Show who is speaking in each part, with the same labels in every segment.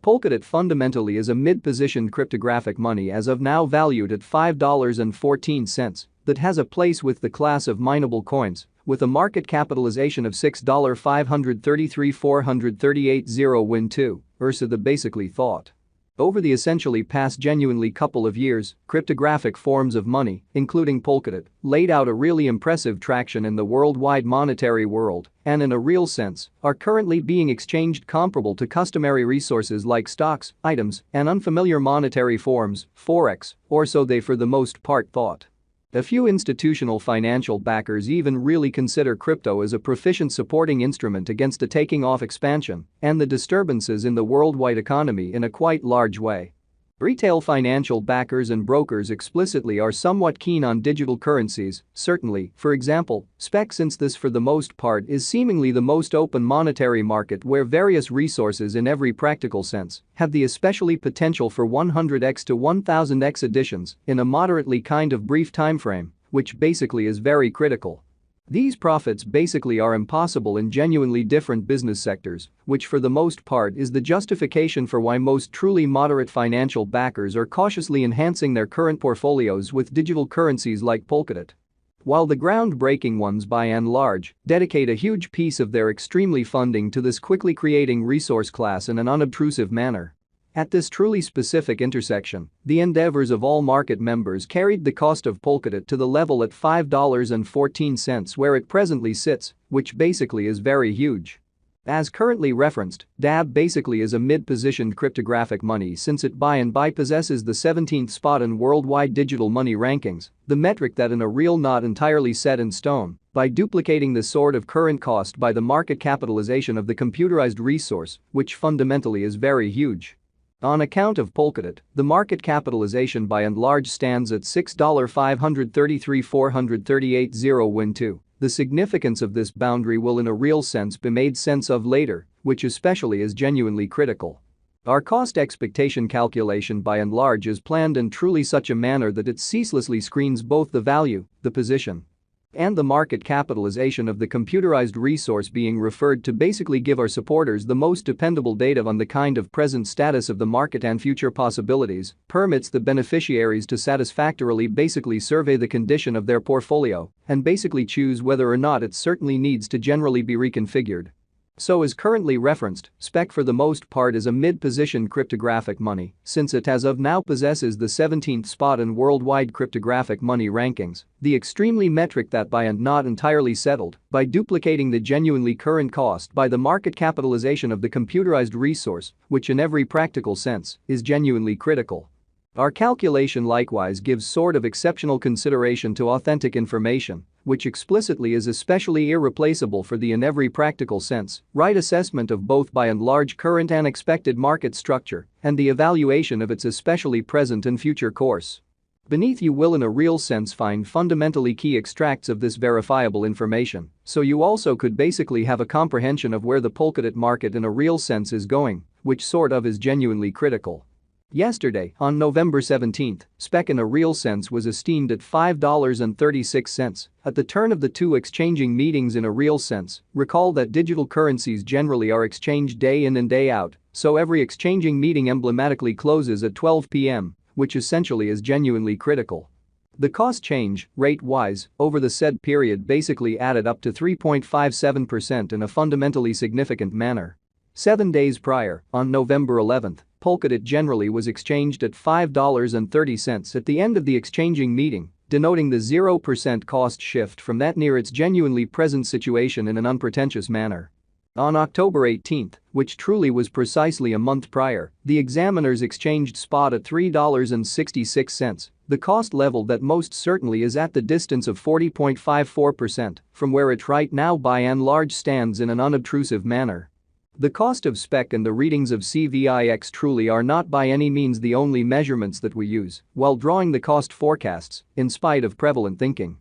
Speaker 1: Polkadot fundamentally is a mid-positioned cryptographic money as of now valued at $5.14 that has a place with the class of mineable coins with a market capitalization of $6,533,438 win2, Ursa the basically thought. Over the essentially past genuinely couple of years, cryptographic forms of money, including Polkadot, laid out a really impressive traction in the worldwide monetary world and in a real sense are currently being exchanged comparable to customary resources like stocks, items, and unfamiliar monetary forms, forex, or so they for the most part thought. A few institutional financial backers even really consider crypto as a proficient supporting instrument against a taking-off expansion and the disturbances in the worldwide economy in a quite large way. Retail financial backers and brokers explicitly are somewhat keen on digital currencies, certainly, for example, SPEC, since this for the most part is seemingly the most open monetary market where various resources in every practical sense have the especially potential for 100x to 1000x additions in a moderately kind of brief timeframe, which basically is very critical. These profits basically are impossible in genuinely different business sectors, which for the most part is the justification for why most truly moderate financial backers are cautiously enhancing their current portfolios with digital currencies like Polkadot. While the groundbreaking ones by and large dedicate a huge piece of their extremely funding to this quickly creating resource class in an unobtrusive manner. At this truly specific intersection, the endeavors of all market members carried the cost of Polkadot to the level at $5.14 where it presently sits, which basically is very huge. As currently referenced, DAB basically is a mid-positioned cryptographic money since it by and by possesses the 17th spot in worldwide digital money rankings, the metric that in a real not entirely set in stone, by duplicating the sort of current cost by the market capitalization of the computerized resource, which fundamentally is very huge. On account of Polkadot, the market capitalization by and large stands at $6,533,438 win2. The significance of this boundary will in a real sense be made sense of later, which especially is genuinely critical. Our cost expectation calculation by and large is planned in truly such a manner that it ceaselessly screens both the value, the position, and the market capitalization of the computerized resource being referred to basically give our supporters the most dependable data on the kind of present status of the market and future possibilities, permits the beneficiaries to satisfactorily basically survey the condition of their portfolio and basically choose whether or not it certainly needs to generally be reconfigured. So as currently referenced, SPEC for the most part is a mid-positioned cryptographic money since it as of now possesses the 17th spot in worldwide cryptographic money rankings, the extremely metric that by and not entirely settled by duplicating the genuinely current cost by the market capitalization of the computerized resource, which in every practical sense is genuinely critical. Our calculation likewise gives sort of exceptional consideration to authentic information, which explicitly is especially irreplaceable for the in every practical sense right assessment of both by and large current and expected market structure and the evaluation of its especially present and future course. Beneath you will in a real sense find fundamentally key extracts of this verifiable information, so you also could basically have a comprehension of where the Polkadot market in a real sense is going, which sort of is genuinely critical. Yesterday, on November 17, SPEC in a real sense was esteemed at $5.36 at the turn of the two exchanging meetings in a real sense. Recall that digital currencies generally are exchanged day in and day out, so every exchanging meeting emblematically closes at 12 p.m., which essentially is genuinely critical. The cost change, rate-wise, over the said period basically added up to 3.57% in a fundamentally significant manner. 7 days prior, on November 11, Polkadot generally was exchanged at $5.30 at the end of the exchanging meeting, denoting the 0% cost shift from that near its genuinely present situation in an unpretentious manner. On October 18, which truly was precisely a month prior, the examiners exchanged spot at $3.66, the cost level that most certainly is at the distance of 40.54% from where it right now by and large stands in an unobtrusive manner. The cost of SPEC and the readings of CVIX truly are not by any means the only measurements that we use while drawing the cost forecasts, in spite of prevalent thinking.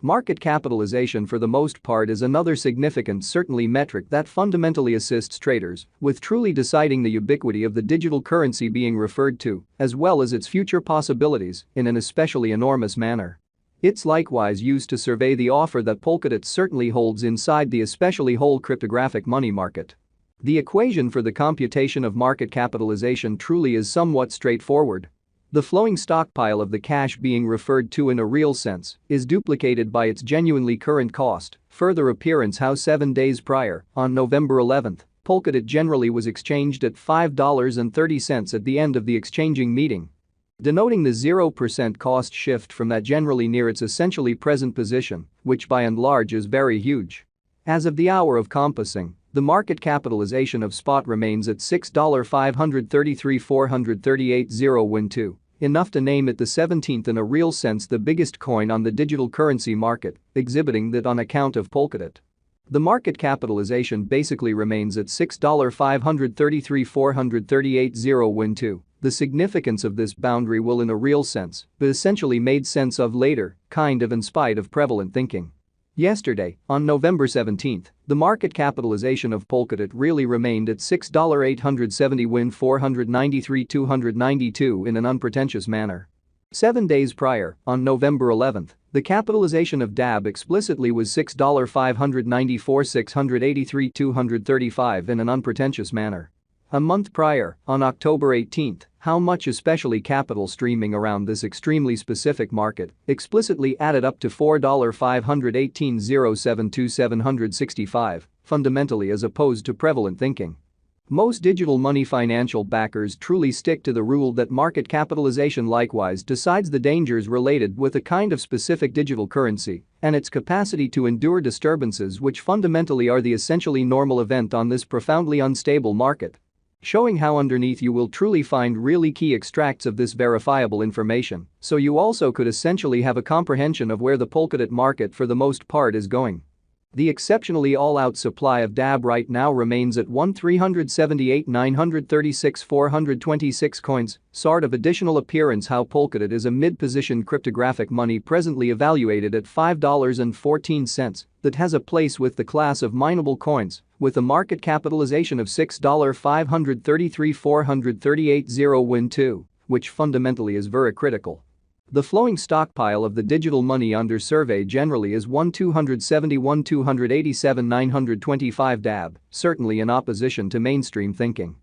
Speaker 1: Market capitalization for the most part is another significant certainly metric that fundamentally assists traders with truly deciding the ubiquity of the digital currency being referred to, as well as its future possibilities, in an especially enormous manner. It's likewise used to survey the offer that Polkadot certainly holds inside the especially whole cryptographic money market. The equation for the computation of market capitalization truly is somewhat straightforward. The flowing stockpile of the cash being referred to in a real sense is duplicated by its genuinely current cost. Further appearance how 7 days prior, on November 11th, Polkadot generally was exchanged at $5.30 at the end of the exchanging meeting, denoting the 0% cost shift from that generally near its essentially present position, which by and large is very huge. As of the hour of compassing, the market capitalization of spot remains at $6,533,438.012, enough to name it the 17th in a real sense the biggest coin on the digital currency market, exhibiting that on account of Polkadot. The market capitalization basically remains at $6,533,438.012. The significance of this boundary will in a real sense be essentially made sense of later, kind of in spite of prevalent thinking. Yesterday, on November 17th, the market capitalization of Polkadot really remained at $6,870,493,292 in an unpretentious manner. 7 days prior, on November 11th, the capitalization of DAB explicitly was $6,594,683,235 in an unpretentious manner. A month prior, on October 18th, how much especially capital streaming around this extremely specific market explicitly added up to $4,518,072,765, fundamentally as opposed to prevalent thinking. Most digital money financial backers truly stick to the rule that market capitalization likewise decides the dangers related with a kind of specific digital currency and its capacity to endure disturbances which fundamentally are the essentially normal event on this profoundly unstable market. Showing how underneath you will truly find really key extracts of this verifiable information, so you also could essentially have a comprehension of where the Polkadot market for the most part is going. The exceptionally all-out supply of DAB right now remains at 1,378,936,426 coins, sort of additional appearance how Polkadot is a mid-position cryptographic money presently evaluated at $5.14 that has a place with the class of mineable coins, with a market capitalization of $6,533,438.012, which fundamentally is very critical. The flowing stockpile of the digital money under survey generally is 1,271,287,925 DAB, certainly in opposition to mainstream thinking.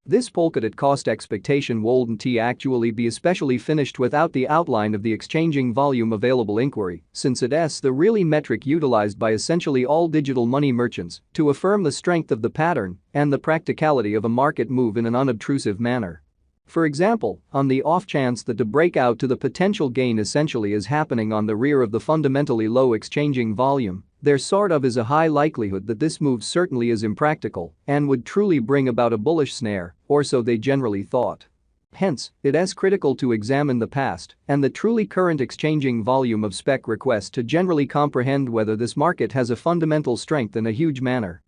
Speaker 1: This Polkadot cost expectation wouldn't actually be especially finished without the outline of the exchanging volume available inquiry, since it's the really metric utilized by essentially all digital money merchants to affirm the strength of the pattern and the practicality of a market move in an unobtrusive manner. For example, on the off chance that the breakout to the potential gain essentially is happening on the rear of the fundamentally low exchanging volume, there sort of is a high likelihood that this move certainly is impractical and would truly bring about a bullish snare, or so they generally thought. Hence, it's critical to examine the past and the truly current exchanging volume of spec requests to generally comprehend whether this market has a fundamental strength in a huge manner.